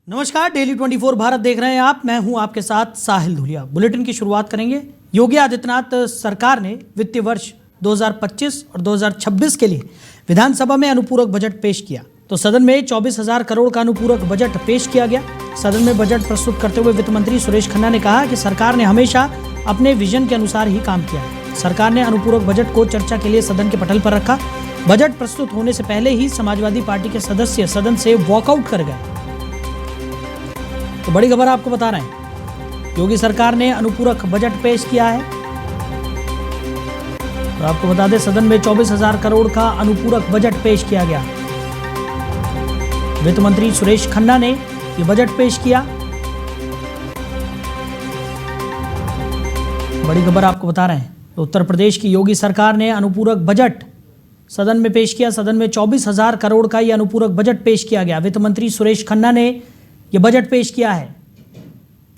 नमस्कार, डेली 24 भारत देख रहे हैं आप। मैं हूं आपके साथ साहिल धुलिया। बुलेटिन की शुरुआत करेंगे। योगी आदित्यनाथ सरकार ने वित्तीय वर्ष 2025 और 2026 के लिए विधानसभा में अनुपूरक बजट पेश किया। तो सदन में 24,000 करोड़ का अनुपूरक बजट पेश किया गया। सदन में बजट प्रस्तुत करते हुए वित्त मंत्री सुरेश खन्ना ने कहा कि सरकार ने हमेशा अपने विजन के अनुसार ही काम किया है। सरकार ने अनुपूरक बजट को चर्चा के लिए सदन के पटल पर रखा। बजट प्रस्तुत होने से पहले ही समाजवादी पार्टी के सदस्य सदन से वॉकआउट कर गए। तो बड़ी खबर आपको बता रहे हैं, योगी सरकार ने अनुपूरक बजट पेश किया है। और आपको बता दें, सदन में 24,000 करोड़ का अनुपूरक बजट पेश किया गया। वित्त मंत्री सुरेश खन्ना ने यह बजट पेश किया। बड़ी खबर आपको बता रहे हैं, उत्तर प्रदेश की योगी सरकार ने अनुपूरक बजट सदन में पेश किया। सदन में 24,000 करोड़ का यह अनुपूरक बजट पेश किया गया। वित्त मंत्री सुरेश खन्ना ने यह बजट पेश किया है।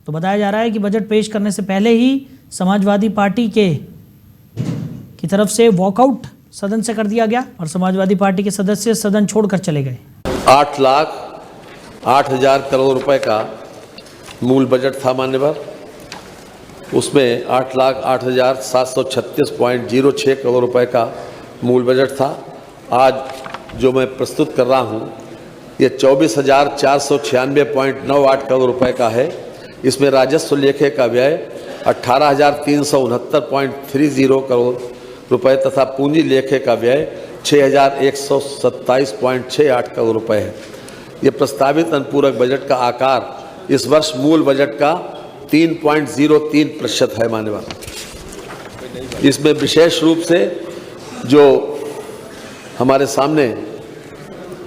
तो बताया जा रहा है कि बजट पेश करने से पहले ही समाजवादी पार्टी की तरफ से वॉकआउट सदन से कर दिया गया और समाजवादी पार्टी के सदस्य सदन छोड़कर चले गए। 8,08,000 करोड़ रुपए का मूल बजट था मान्यवर। उसमें 8,08,736.06 करोड़ रुपए का मूल बजट था। आज जो मैं प्रस्तुत कर रहा हूँ ये 24,496.98 करोड़ रुपए का है। इसमें राजस्व लेखे का व्यय 18,369.30 करोड़ रुपए तथा पूंजी लेखे का व्यय 6,127.68 करोड़ रुपए है। ये प्रस्तावित अनुपूरक बजट का आकार इस वर्ष मूल बजट का 3.03% है मान्यवर। इसमें विशेष रूप से जो हमारे सामने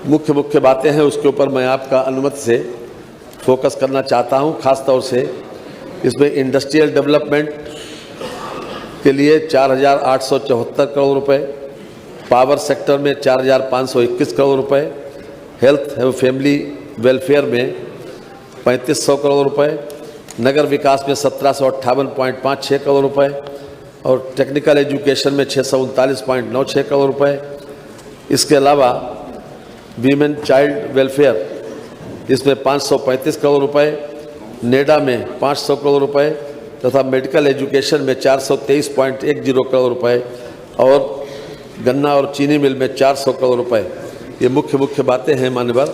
मुख्य बातें हैं उसके ऊपर मैं आपका अनुमति से फोकस करना चाहता हूं। खास तौर से इसमें इंडस्ट्रियल डेवलपमेंट के लिए 4,874 करोड़ रुपए, पावर सेक्टर में 4,521 करोड़ रुपए, हेल्थ एवं फैमिली वेलफेयर में 3,500 करोड़ रुपए, नगर विकास में 1,758.56 करोड़ रुपए और टेक्निकल एजुकेशन में 639.96 करोड़ रुपए। इसके अलावा वीमेन चाइल्ड वेलफेयर इसमें 535 करोड़ रुपए, नेडा में 500 करोड़ रुपए तथा मेडिकल एजुकेशन में 423.10 करोड़ रुपए और गन्ना और चीनी मिल में 400 करोड़ रुपए। ये मुख्य बातें हैं मान्यवर।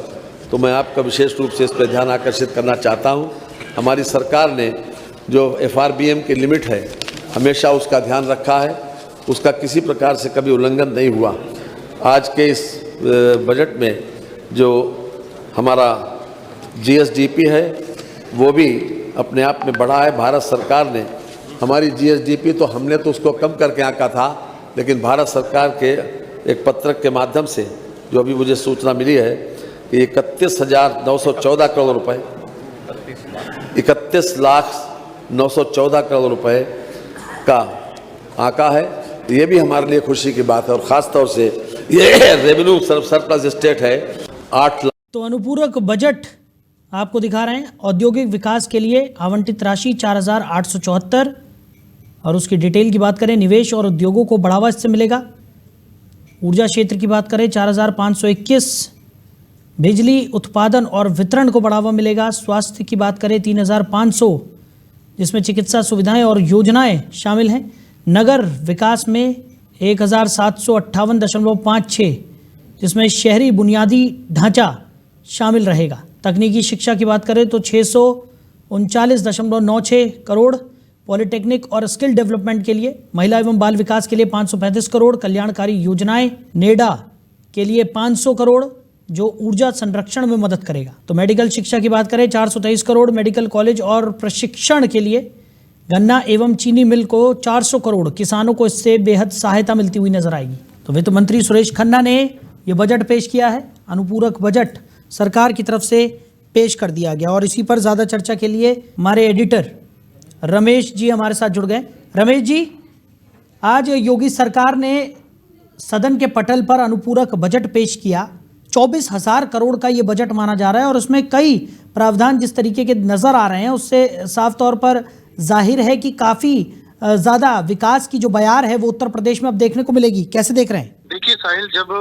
तो मैं आपका विशेष रूप से इस पर ध्यान आकर्षित करना चाहता हूँ। हमारी सरकार ने जो FRBM की लिमिट है हमेशा उसका ध्यान रखा है, उसका किसी प्रकार से कभी उल्लंघन नहीं हुआ। आज के इस बजट में जो हमारा GSDP है वो भी अपने आप में बढ़ा है। भारत सरकार ने हमारी GSDP तो हमने तो उसको कम करके आंका था, लेकिन भारत सरकार के एक पत्रक के माध्यम से जो अभी मुझे सूचना मिली है कि 31,914 करोड़ रुपए 31,914 करोड़ रुपए का आंका है। ये भी हमारे लिए खुशी की बात है और ख़ास तौर से ये रेवेन्यू सरप्लस स्टेट है 8 लाख। तो अनुपूरक बजट आपको दिखा रहे हैं। औद्योगिक विकास के लिए आवंटित राशि 4,874 और उसकी डिटेल की बात करें, निवेश और उद्योगों को बढ़ावा इससे मिलेगा। ऊर्जा क्षेत्र की बात करें 4,521, बिजली उत्पादन और वितरण को बढ़ावा मिलेगा। स्वास्थ्य की बात करें 3,500, जिसमें चिकित्सा सुविधाएं और योजनाएं शामिल हैं। नगर विकास में 1,758.56, जिसमें शहरी बुनियादी ढांचा शामिल रहेगा। तकनीकी शिक्षा की बात करें तो 639.96 करोड़, पॉलिटेक्निक और स्किल डेवलपमेंट के लिए, महिला एवं बाल विकास के लिए 535 करोड़, कल्याणकारी योजनाएं, नेडा के लिए 500 करोड़ जो ऊर्जा संरक्षण में मदद करेगा। तो मेडिकल शिक्षा की बात करें 423 करोड़, मेडिकल कॉलेज और प्रशिक्षण के लिए, गन्ना एवं चीनी मिल को 400 करोड़, किसानों को इससे बेहद सहायता मिलती हुई नजर आएगी। तो वित्त मंत्री सुरेश खन्ना ने यह बजट पेश किया है। अनुपूरक बजट सरकार की तरफ से पेश कर दिया गया और इसी पर ज़्यादा चर्चा के लिए हमारे एडिटर रमेश जी हमारे साथ जुड़ गए। रमेश जी, आज योगी सरकार ने सदन के पटल पर अनुपूरक बजट पेश किया। 24,000 करोड़ का ये बजट माना जा रहा है और उसमें कई प्रावधान जिस तरीके के नज़र आ रहे हैं उससे साफ तौर पर जाहिर है कि काफ़ी ज़्यादा विकास की जो बयार है वो उत्तर प्रदेश में अब देखने को मिलेगी। कैसे देख रहे हैं? देखिए साहिल, जब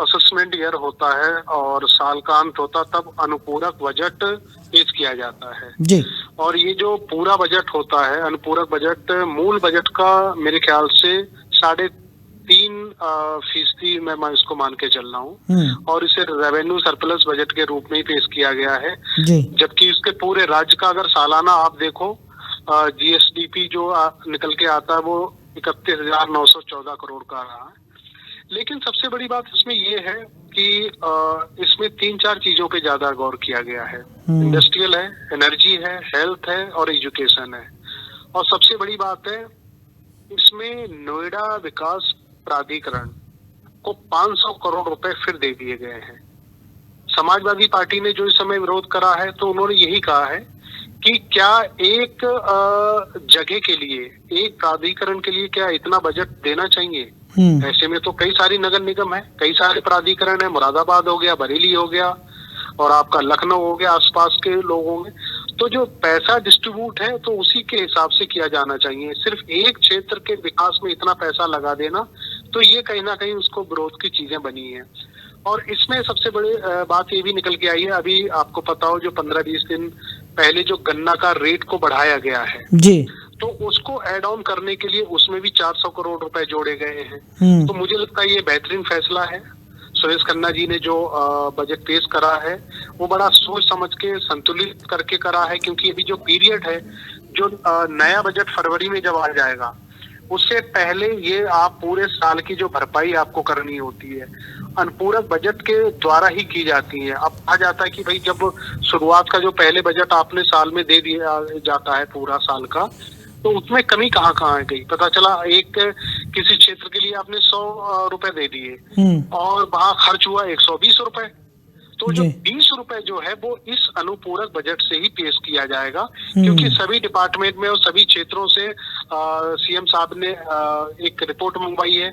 असेसमेंट ईयर होता है और साल का अंत होता तब अनुपूरक बजट पेश किया जाता है। जी। और ये जो पूरा बजट होता है, अनुपूरक बजट मूल बजट का मेरे ख्याल से 3.5% मैं इसको मान के चल रहा हूँ, और इसे रेवेन्यू सरप्लस बजट के रूप में ही पेश किया गया है। जी। जबकि इसके पूरे राज्य का अगर सालाना आप देखो, जीएसडीपी जो निकल के आता है वो 31,914 करोड़ का रहा है। लेकिन सबसे बड़ी बात इसमें ये है कि इसमें 3-4 चीजों पे ज्यादा गौर किया गया है। इंडस्ट्रियल है, एनर्जी है, हेल्थ है और एजुकेशन है। और सबसे बड़ी बात है, इसमें नोएडा विकास प्राधिकरण को 500 करोड़ रुपए फिर दे दिए गए हैं। समाजवादी पार्टी ने जो इस समय विरोध करा है तो उन्होंने यही कहा है कि क्या एक जगह के लिए, एक प्राधिकरण के लिए क्या इतना बजट देना चाहिए? ऐसे में तो कई सारी नगर निगम है, कई सारे प्राधिकरण है, मुरादाबाद हो गया, बरेली हो गया और आपका लखनऊ हो गया, आसपास के लोगों में। तो जो पैसा डिस्ट्रीब्यूट है तो उसी के हिसाब से किया जाना चाहिए। सिर्फ एक क्षेत्र के विकास में इतना पैसा लगा देना, तो ये कहीं ना कहीं उसको विरोध की चीजें बनी है। और इसमें सबसे बड़ी बात ये भी निकल के आई है, अभी आपको पता हो जो 15-20 दिन पहले जो गन्ना का रेट को बढ़ाया गया है जी, तो उसको एड ऑन करने के लिए उसमें भी 400 करोड़ रुपए जोड़े गए हैं। तो मुझे लगता है ये बेहतरीन फैसला है। सुरेश खन्ना जी ने जो बजट पेश करा है वो बड़ा सोच समझ के संतुलित करके करा है, क्योंकि अभी जो पीरियड है, जो नया बजट फरवरी में जब आ जाएगा उससे पहले ये आप पूरे साल की जो भरपाई आपको करनी होती है अनुपूरक बजट के द्वारा ही की जाती है। अब कहा जाता है कि भाई जब शुरुआत का जो पहले बजट आपने साल में दे दिया जाता है पूरा साल का, तो उसमें कमी कहाँ गई? पता चला एक किसी क्षेत्र के लिए आपने 100 रुपए दे दिए और वहां खर्च हुआ 120 रुपए। तो जो 20 रुपए जो है वो इस अनुपूरक बजट से ही पेश किया जाएगा, क्योंकि सभी डिपार्टमेंट में और सभी क्षेत्रों से सीएम साहब ने एक रिपोर्ट मंगवाई है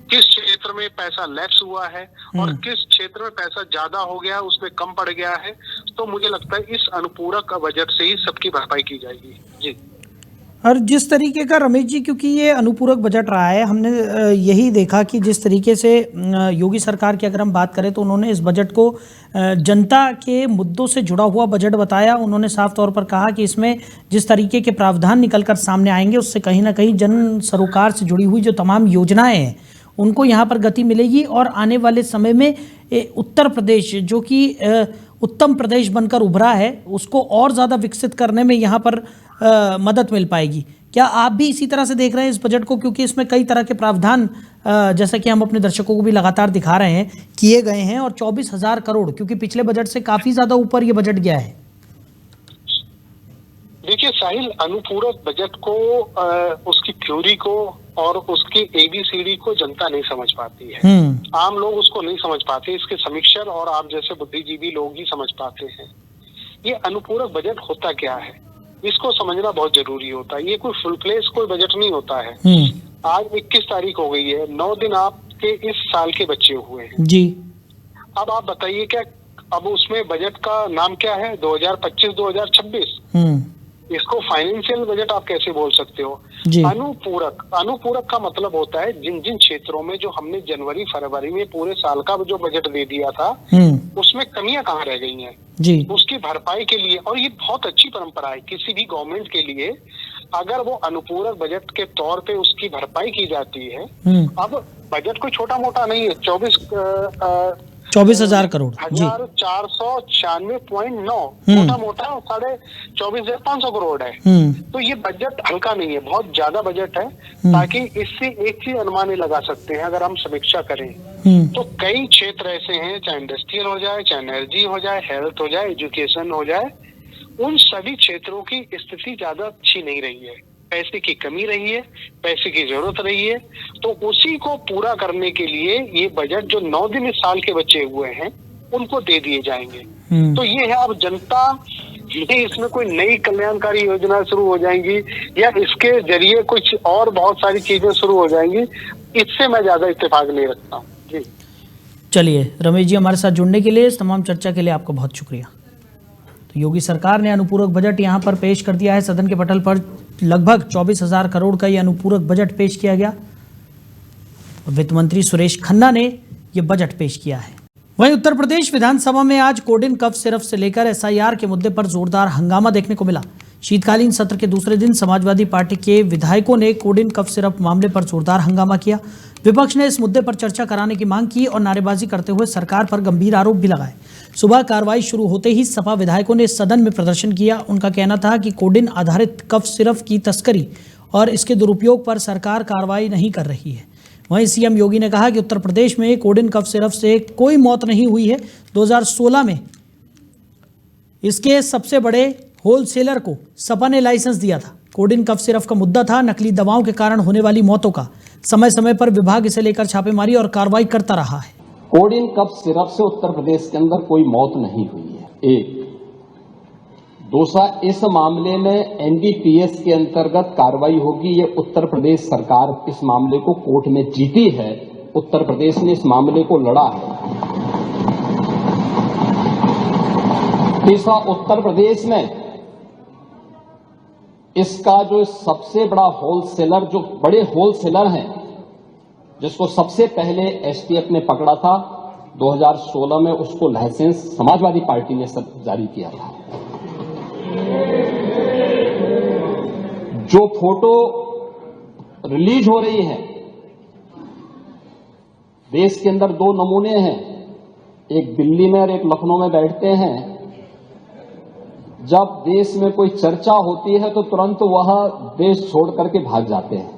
किस क्षेत्र में पैसा लैप्स हुआ है और किस क्षेत्र में पैसा ज्यादा हो गया, उसमें कम पड़ गया है। तो मुझे लगता है इस अनुपूरक बजट से ही सबकी भरपाई की जाएगी। जी। और जिस तरीके का रमेश जी, क्योंकि ये अनुपूरक बजट रहा है, हमने यही देखा कि जिस तरीके से योगी सरकार की अगर हम बात करें तो उन्होंने इस बजट को जनता के मुद्दों से जुड़ा हुआ बजट बताया। उन्होंने साफ तौर पर कहा कि इसमें जिस तरीके के प्रावधान निकलकर सामने आएंगे उससे कहीं ना कहीं जन सरोकार से जुड़ी हुई जो तमाम योजनाएं हैं उनको यहाँ पर गति मिलेगी और आने वाले समय में उत्तर प्रदेश जो कि उत्तम प्रदेश बनकर उभरा है उसको और ज़्यादा विकसित करने में यहाँ पर मदद मिल पाएगी। क्या आप भी इसी तरह से देख रहे हैं इस बजट को, क्योंकि इसमें कई तरह के प्रावधान जैसा कि हम अपने दर्शकों को भी लगातार दिखा रहे हैं किए गए हैं, और 24,000 करोड़ क्योंकि पिछले बजट से काफ़ी ज़्यादा ऊपर ये बजट गया है। देखिए साहिल, अनुपूरक बजट को उसकी थ्योरी को और उसकी ABCD को जनता नहीं समझ पाती है। आम लोग उसको नहीं समझ पाते, इसके समीक्षक और आप जैसे बुद्धिजीवी लोग ही समझ पाते हैं। ये अनुपूरक बजट होता क्या है, इसको समझना बहुत जरूरी होता है। ये कोई फुल फ्लेश कोई बजट नहीं होता है। आज 21 तारीख हो गई है, 9 दिन आपके इस साल के बचे हुए हैं जी। अब आप बताइए क्या अब उसमें बजट का नाम क्या है? 2025-2026। इसको फाइनेंशियल बजट आप कैसे बोल सकते हो? अनुपूरक का मतलब होता है जिन जिन क्षेत्रों में जो हमने जनवरी फरवरी में पूरे साल का जो बजट दे दिया था उसमें कमियां कहाँ रह गई हैं जी, उसकी भरपाई के लिए। और ये बहुत अच्छी परंपरा है किसी भी गवर्नमेंट के लिए, अगर वो अनुपूरक बजट के तौर पे उसकी भरपाई की जाती है। अब बजट कोई छोटा मोटा नहीं है, 24,000 करोड़ 496.9 मोटा मोटा 24,500 करोड़ है। तो ये बजट हल्का नहीं है, बहुत ज्यादा बजट है। ताकि इससे एक चीज अनुमान लगा सकते हैं, अगर हम समीक्षा करें तो कई क्षेत्र ऐसे हैं, चाहे इंडस्ट्रियल हो जाए, चाहे एनर्जी हो जाए, हेल्थ हो जाए, एजुकेशन हो जाए, उन सभी क्षेत्रों की स्थिति ज्यादा अच्छी नहीं रही है। पैसे की कमी रही है, पैसे की जरूरत रही है। तो उसी को पूरा करने के लिए ये बजट जो 9 दिन इस साल के बचे हुए हैं उनको दे दिए जाएंगे। तो ये है, अब जनता ये इसमें कोई नई कल्याणकारी योजना शुरू हो जाएंगी या इसके जरिए कुछ और बहुत सारी चीजें शुरू हो जाएंगी, इससे मैं ज्यादा इत्तेफाक नहीं रखता हूँ। जी चलिए रमेश जी, हमारे साथ जुड़ने के लिए, इस तमाम चर्चा के लिए आपका बहुत शुक्रिया। तो योगी सरकार ने अनुपूरक बजट यहाँ पर पेश कर दिया है सदन के पटल पर। लगभग 24,000 करोड़ का ये अनुपूरक बजट पेश किया गया। वित्त मंत्री सुरेश खन्ना ने यह बजट पेश किया है। वहीं उत्तर प्रदेश विधानसभा में आज कोडिन कफ सिरप से लेकर एसआईआर के मुद्दे पर जोरदार हंगामा देखने को मिला। शीतकालीन सत्र के दूसरे दिन समाजवादी पार्टी के विधायकों ने कोडिन कफ सिरप मामले पर जोरदार हंगामा किया। विपक्ष ने इस मुद्दे पर चर्चा कराने की मांग की और नारेबाजी करते हुए सरकार पर गंभीर आरोप भी लगाए। सुबह कार्रवाई शुरू होते ही सपा विधायकों ने सदन में प्रदर्शन किया। उनका कहना था कि कोडिन आधारित कफ सिरप की तस्करी और इसके दुरुपयोग पर सरकार कार्रवाई नहीं कर रही है। वहीं सीएम योगी ने कहा कि उत्तर प्रदेश में कोडिन कफ सिरप से कोई मौत नहीं हुई है। 2016 में इसके सबसे बड़े होलसेलर को सपा ने लाइसेंस दिया था। कोडिन कफ सिरप का मुद्दा था नकली दवाओं के कारण होने वाली मौतों का। समय समय पर विभाग इसे लेकर छापेमारी और कार्रवाई करता रहा है। कोडिन कफ सिरप से उत्तर प्रदेश के अंदर कोई मौत नहीं हुई है। एक दूसरा, इस मामले में एनडीपीएस के अंतर्गत कार्रवाई होगी। ये उत्तर प्रदेश सरकार इस मामले को कोर्ट में जीती है। उत्तर प्रदेश ने इस मामले को लड़ा है। तीसरा, उत्तर प्रदेश में इसका जो सबसे बड़ा होलसेलर, जो बड़े होलसेलर हैं, जिसको सबसे पहले एसटीएफ ने पकड़ा था 2016 में, उसको लाइसेंस समाजवादी पार्टी ने जारी किया था। जो फोटो रिलीज हो रही है, देश के अंदर दो नमूने हैं, एक दिल्ली में और एक लखनऊ में बैठते हैं। जब देश में कोई चर्चा होती है तो तुरंत वह देश छोड़ करके भाग जाते हैं,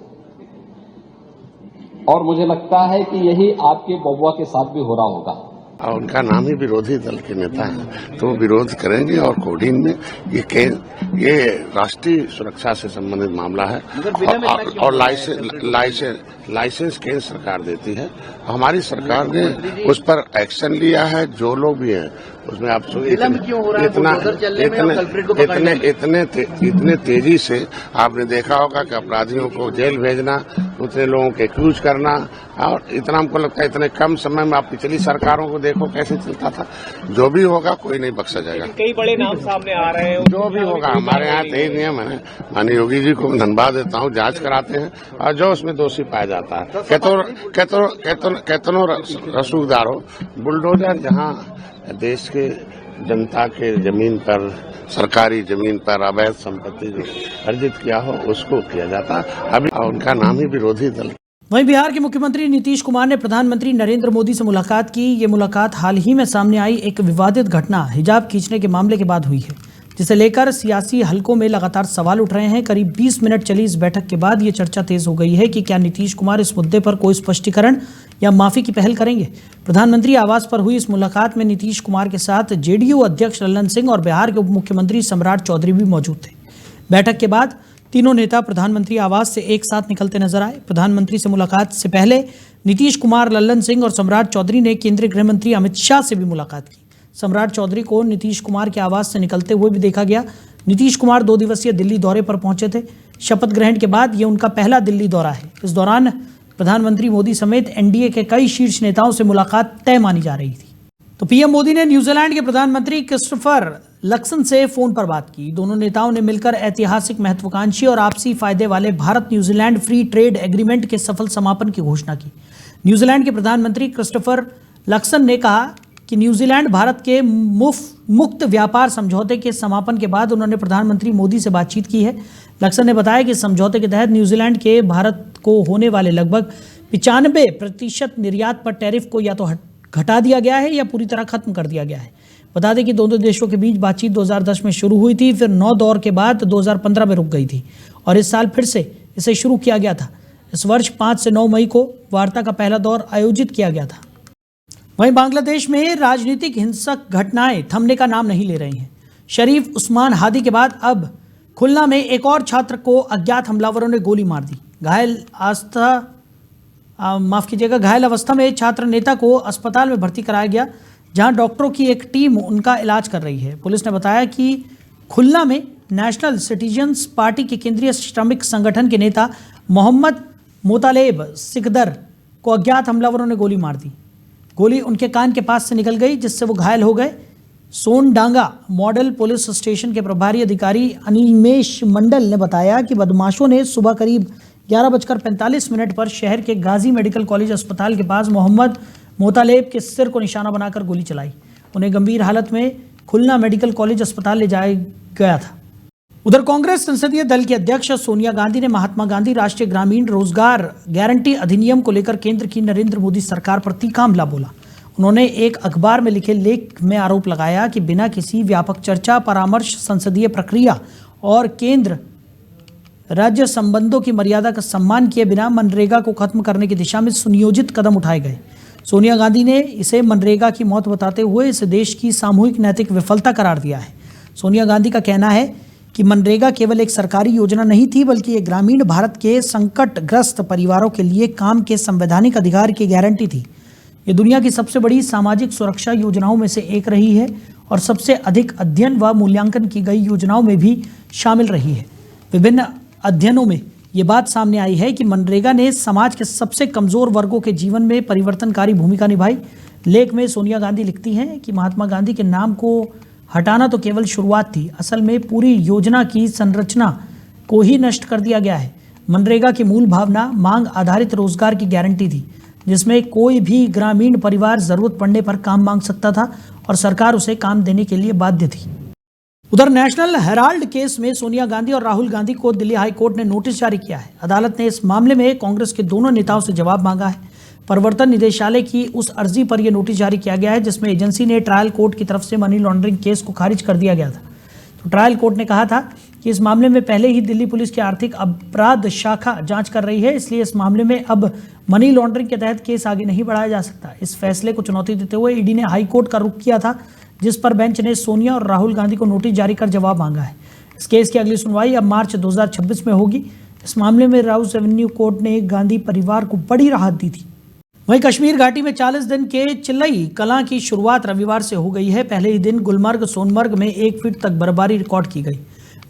और मुझे लगता है कि यही आपके बबुआ के साथ भी हो रहा होगा। और उनका नाम ही विरोधी दल के नेता है, तो वो विरोध करेंगे। और कोडिन में ये राष्ट्रीय सुरक्षा से संबंधित मामला है और लाइसेंस केंद्र सरकार देती है। हमारी सरकार ने उस पर एक्शन लिया है। जो लोग भी हैं उसमें आप इतने तेजी से आपने देखा होगा कि अपराधियों को जेल भेजना, उतने लोगों के एक्यूज करना, और इतना हमको लगता है इतने कम समय में आप पिछली सरकारों को देखो कैसे चलता था। जो भी होगा कोई नहीं बख्शा जाएगा। कई बड़े नाम सामने आ रहे हैं। जो भी होगा, हमारे यहाँ यही नियम है। माननीय योगी जी को धन्यवाद देता हूँ, जांच कराते हैं और जो उसमें दोषी पाया जाता है, कहतो रसूखदार हो, बुलडोजर जहाँ देश के जनता के जमीन पर, सरकारी जमीन पर अवैध संपत्ति जो अर्जित किया हो उसको किया जाता। अभी उनका नाम ही विरोधी दल। वहीं बिहार के मुख्यमंत्री नीतीश कुमार ने प्रधानमंत्री नरेंद्र मोदी से मुलाकात की। ये मुलाकात हाल ही में सामने आई एक विवादित घटना हिजाब खींचने के मामले के बाद हुई है, जिसे लेकर सियासी हलकों में लगातार सवाल उठ रहे हैं। करीब 20 मिनट चली इस बैठक के बाद ये चर्चा तेज हो गई है कि क्या नीतीश कुमार इस मुद्दे पर कोई स्पष्टीकरण या माफी की पहल करेंगे। प्रधानमंत्री आवास पर हुई इस मुलाकात में नीतीश कुमार के साथ जेडीयू अध्यक्ष लल्लन सिंह और बिहार के उप मुख्यमंत्री सम्राट चौधरी भी मौजूद थे। बैठक के बाद तीनों नेता प्रधानमंत्री आवास से एक साथ निकलते नजर आए। प्रधानमंत्री से मुलाकात से पहले नीतीश कुमार, लल्लन सिंह और सम्राट चौधरी ने केंद्रीय गृह मंत्री अमित शाह से भी मुलाकात की। सम्राट चौधरी को नीतीश कुमार के आवास से निकलते हुए भी देखा गया। नीतीश कुमार 2 दिवसीय दिल्ली दौरे पर पहुंचे थे। शपथ ग्रहण के बाद ये उनका पहला दिल्ली दौरा है। इस दौरान प्रधानमंत्री मोदी समेत एनडीए के कई शीर्ष नेताओं से मुलाकात तय मानी जा रही थी। तो पीएम मोदी ने न्यूजीलैंड के प्रधानमंत्री क्रिस्टोफर लक्सन से फोन पर बात की। दोनों नेताओं ने मिलकर ऐतिहासिक, महत्वाकांक्षी और आपसी फायदे वाले Bharat New Zealand free trade agreement के सफल समापन की घोषणा की। न्यूजीलैंड के प्रधानमंत्री क्रिस्टोफर लक्सन ने कहा कि न्यूजीलैंड भारत के मुक्त व्यापार समझौते के समापन के बाद उन्होंने प्रधानमंत्री मोदी से बातचीत की है। लक्सन ने बताया कि समझौते के तहत न्यूजीलैंड के भारत को होने वाले लगभग 95% निर्यात पर टैरिफ को या तो घटा दिया गया है या पूरी तरह खत्म कर दिया गया है। बता दें कि दोनों देशों के बीच बातचीत 2010 में शुरू हुई थी, फिर 9 दौर के बाद 2015 में रुक गई थी और इस साल फिर से इसे शुरू किया गया था। इस वर्ष 5 से 9 मई को वार्ता का पहला दौर आयोजित किया गया था। वहीं बांग्लादेश में राजनीतिक हिंसक घटनाएं थमने का नाम नहीं ले रही हैं। शरीफ उस्मान हादी के बाद अब खुलना में एक और छात्र को अज्ञात हमलावरों ने गोली मार दी। घायल अवस्था में छात्र नेता को अस्पताल में भर्ती कराया गया, जहां डॉक्टरों की एक टीम उनका इलाज कर रही है। पुलिस ने बताया कि खुलना में नेशनल सिटीजन्स पार्टी के केंद्रीय श्रमिक संगठन के नेता मोहम्मद मोतालेब सिकदर को अज्ञात हमलावरों ने गोली मार दी। गोली उनके कान के पास से निकल गई, जिससे वो घायल हो गए। सोनडांगा मॉडल पुलिस स्टेशन के प्रभारी अधिकारी अनिमेश मंडल ने बताया कि बदमाशों ने सुबह करीब 11:45 पर शहर के गाजी मेडिकल कॉलेज अस्पताल के पास मोहम्मद मोतालेब के सिर को निशाना बनाकर गोली चलाई। उन्हें गंभीर हालत में खुलना मेडिकल कॉलेज अस्पताल ले जाया गया था। उधर कांग्रेस संसदीय दल की अध्यक्ष सोनिया गांधी ने महात्मा गांधी राष्ट्रीय ग्रामीण रोजगार गारंटी अधिनियम को लेकर केंद्र की नरेंद्र मोदी सरकार पर तीखा हमला बोला। उन्होंने एक अखबार में लिखे लेख में आरोप लगाया कि बिना किसी व्यापक चर्चा, परामर्श, संसदीय प्रक्रिया और केंद्र राज्य संबंधों की मर्यादा का सम्मान किए बिना मनरेगा को खत्म करने की दिशा में सुनियोजित कदम उठाए गए। सोनिया गांधी ने इसे मनरेगा की मौत बताते हुए इसे देश की सामूहिक नैतिक विफलता करार दिया है। सोनिया गांधी का कहना है कि मनरेगा केवल एक सरकारी योजना नहीं थी, बल्कि ये ग्रामीण भारत के संकटग्रस्त परिवारों के लिए काम के संवैधानिक अधिकार की गारंटी थी। ये दुनिया की सबसे बड़ी सामाजिक सुरक्षा योजनाओं में से एक रही है और सबसे अधिक अध्ययन व मूल्यांकन की गई योजनाओं में भी शामिल रही है। विभिन्न अध्ययनों में ये बात सामने आई है कि मनरेगा ने समाज के सबसे कमजोर वर्गों के जीवन में परिवर्तनकारी भूमिका निभाई। लेख में सोनिया गांधी लिखती हैं कि महात्मा गांधी के नाम को हटाना तो केवल शुरुआत थी, असल में पूरी योजना की संरचना को ही नष्ट कर दिया गया है। मनरेगा की मूल भावना मांग आधारित रोजगार की गारंटी थी, जिसमें कोई भी ग्रामीण परिवार जरूरत पड़ने पर काम मांग सकता था और सरकार उसे काम देने के लिए बाध्य थी। उधर नेशनल हेराल्ड केस में सोनिया गांधी और राहुल गांधी को दिल्ली हाई कोर्ट ने नोटिस जारी किया है। अदालत ने इस मामले में कांग्रेस के दोनों नेताओं से जवाब मांगा है। प्रवर्तन निदेशालय की उस अर्जी पर यह नोटिस जारी किया गया है जिसमें एजेंसी ने ट्रायल कोर्ट की तरफ से मनी लॉन्ड्रिंग केस को खारिज कर दिया गया था। तो ट्रायल कोर्ट ने कहा था कि इस मामले में पहले ही दिल्ली पुलिस की आर्थिक अपराध शाखा जांच कर रही है, इसलिए इस मामले में अब मनी लॉन्ड्रिंग के तहत केस आगे नहीं बढ़ाया जा सकता। इस फैसले को चुनौती देते हुए ईडी ने हाई कोर्ट का रुख किया था, जिस पर बेंच ने सोनिया और राहुल गांधी को नोटिस जारी कर जवाब मांगा है। इस केस की अगली सुनवाई अब मार्च 2026 में होगी। इस मामले में राउस एवेन्यू कोर्ट ने गांधी परिवार को बड़ी राहत दी थी। वहीं कश्मीर घाटी में 40 दिन के चिल्लई कलां की शुरुआत रविवार से हो गई है। पहले ही दिन गुलमर्ग, सोनमर्ग में 1 फीट तक बर्फबारी रिकॉर्ड की गई।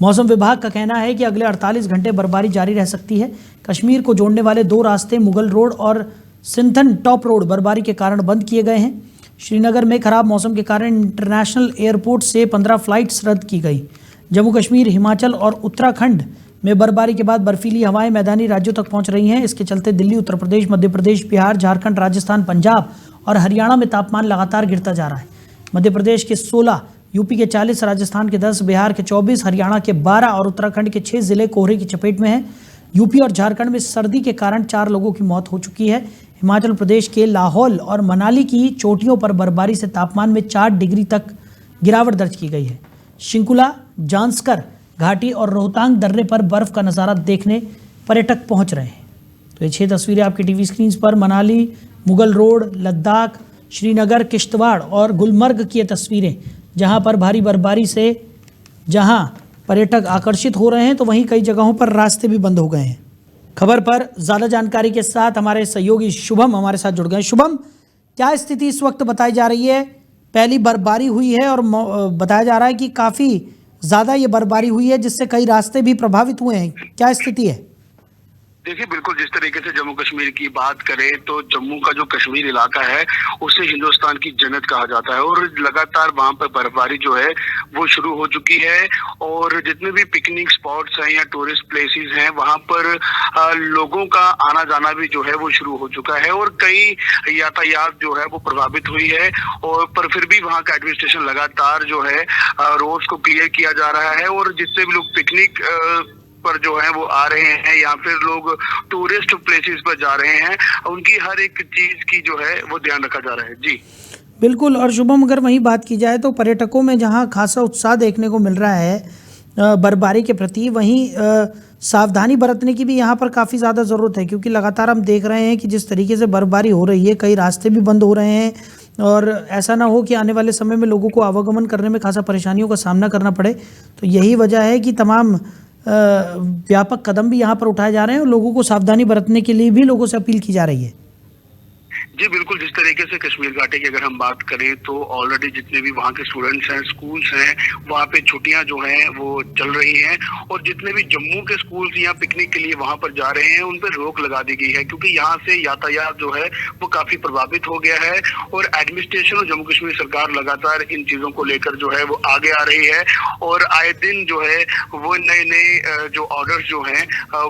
मौसम विभाग का कहना है कि अगले 48 घंटे बर्फबारी जारी रह सकती है। कश्मीर को जोड़ने वाले 2 रास्ते मुगल रोड और सिंथन टॉप रोड बर्फबारी के कारण बंद किए गए हैं। श्रीनगर में खराब मौसम के कारण इंटरनेशनल एयरपोर्ट से 15 फ्लाइट्स रद्द की गई। जम्मू कश्मीर, हिमाचल और उत्तराखंड में बर्फबारी के बाद बर्फीली हवाएं मैदानी राज्यों तक पहुंच रही हैं। इसके चलते दिल्ली, उत्तर प्रदेश, मध्य प्रदेश, बिहार, झारखंड, राजस्थान, पंजाब और हरियाणा में तापमान लगातार गिरता जा रहा है। मध्य प्रदेश के 16, यूपी के 40, राजस्थान के 10, बिहार के 24, हरियाणा के 12 और उत्तराखंड के 6 जिले कोहरे की चपेट में हैं। यूपी और झारखंड में सर्दी के कारण 4 लोगों की मौत हो चुकी है। हिमाचल प्रदेश के लाहौल और मनाली की चोटियों पर बर्फबारी से तापमान में 4 डिग्री तक गिरावट दर्ज की गई है। शिंकुला, जांस्कर घाटी और रोहतांग दर्रे पर बर्फ का नज़ारा देखने पर्यटक पहुंच रहे हैं। तो ये 6 तस्वीरें आपकी टीवी स्क्रीन पर मनाली, मुगल रोड, लद्दाख, श्रीनगर, किश्तवाड़ और गुलमर्ग की तस्वीरें, जहां पर भारी बर्फबारी से जहां पर्यटक आकर्षित हो रहे हैं, तो वहीं कई जगहों पर रास्ते भी बंद हो गए हैं। खबर पर ज़्यादा जानकारी के साथ हमारे सहयोगी शुभम हमारे साथ जुड़ गए। शुभम, क्या स्थिति इस वक्त बताई जा रही है? पहली बर्फबारी हुई है और बताया जा रहा है कि काफ़ी ज़्यादा ये बर्फबारी हुई है जिससे कई रास्ते भी प्रभावित हुए हैं। क्या स्थिति है? देखिए, बिल्कुल जिस तरीके से जम्मू कश्मीर की बात करें तो जम्मू का जो कश्मीर इलाका है उसे हिंदुस्तान की जन्नत कहा जाता है और लगातार वहां पर बर्फबारी जो है वो शुरू हो चुकी है। और जितने भी पिकनिक स्पॉट्स हैं या टूरिस्ट प्लेसेस हैं वहां पर लोगों का आना जाना भी जो है वो शुरू हो चुका है और कई यातायात जो है वो प्रभावित हुई है। और पर फिर भी वहां का एडमिनिस्ट्रेशन लगातार जो है रोड्स को क्लियर किया जा रहा है और जिससे भी लोग पिकनिक पर जो है वो आ रहे हैं या फिर लोग टूरिस्ट प्लेसेस पर जा रहे हैं, उनकी हर एक चीज की जो है वो ध्यान रखा जा रहा है। जी बिल्कुल। और शुभम, अगर वहीं बात की जाए तो पर्यटकों में जहां खासा उत्साह देखने को मिल रहा है बर्फबारी के प्रति, वहीं सावधानी बरतने की भी यहाँ पर काफ़ी ज़्यादा ज़रूरत है, क्योंकि लगातार हम देख रहे हैं कि जिस तरीके से बर्फबारी हो रही है, कई रास्ते भी बंद हो रहे हैं और ऐसा ना हो कि आने वाले समय में लोगों को आवागमन करने में खासा परेशानियों का सामना करना पड़े। तो यही वजह है कि तमाम व्यापक कदम भी यहाँ पर उठाए जा रहे हैं और लोगों को सावधानी बरतने के लिए भी लोगों से अपील की जा रही है। जी बिल्कुल, जिस तरीके से कश्मीर घाटी की अगर हम बात करें तो ऑलरेडी जितने भी वहाँ के स्टूडेंट्स हैं, स्कूल्स हैं, वहाँ पे छुट्टियां जो हैं वो चल रही हैं और जितने भी जम्मू के स्कूल्स यहाँ पिकनिक के लिए वहाँ पर जा रहे हैं उन पर रोक लगा दी गई है क्योंकि यहाँ से यातायात जो है वो काफी प्रभावित हो गया है और एडमिनिस्ट्रेशन और जम्मू कश्मीर सरकार लगातार इन चीजों को लेकर जो है वो आगे आ रही है और आए दिन जो है वो नए नए जो ऑर्डर्स जो हैं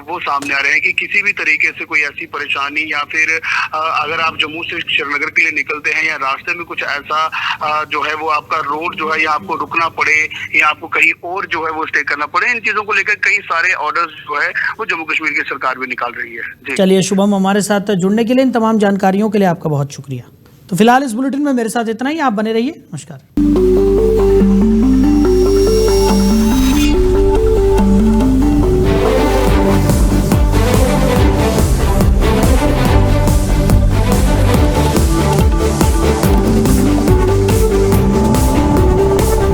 वो सामने आ रहे हैं कि किसी भी तरीके से कोई ऐसी परेशानी या फिर अगर आप जम्मू से श्रीनगर के लिए निकलते हैं या रास्ते में कुछ ऐसा जो है वो आपका रोड जो है या आपको रुकना पड़े या आपको कहीं और जो है वो स्टे करना पड़े, इन चीजों को लेकर कई सारे ऑर्डर्स जो है वो जम्मू कश्मीर की सरकार भी निकाल रही है। जी चलिए शुभम, हमारे साथ जुड़ने के लिए, इन तमाम जानकारियों के लिए आपका बहुत शुक्रिया। तो फिलहाल इस बुलेटिन में मेरे साथ इतना ही, आप बने रहिए। नमस्कार।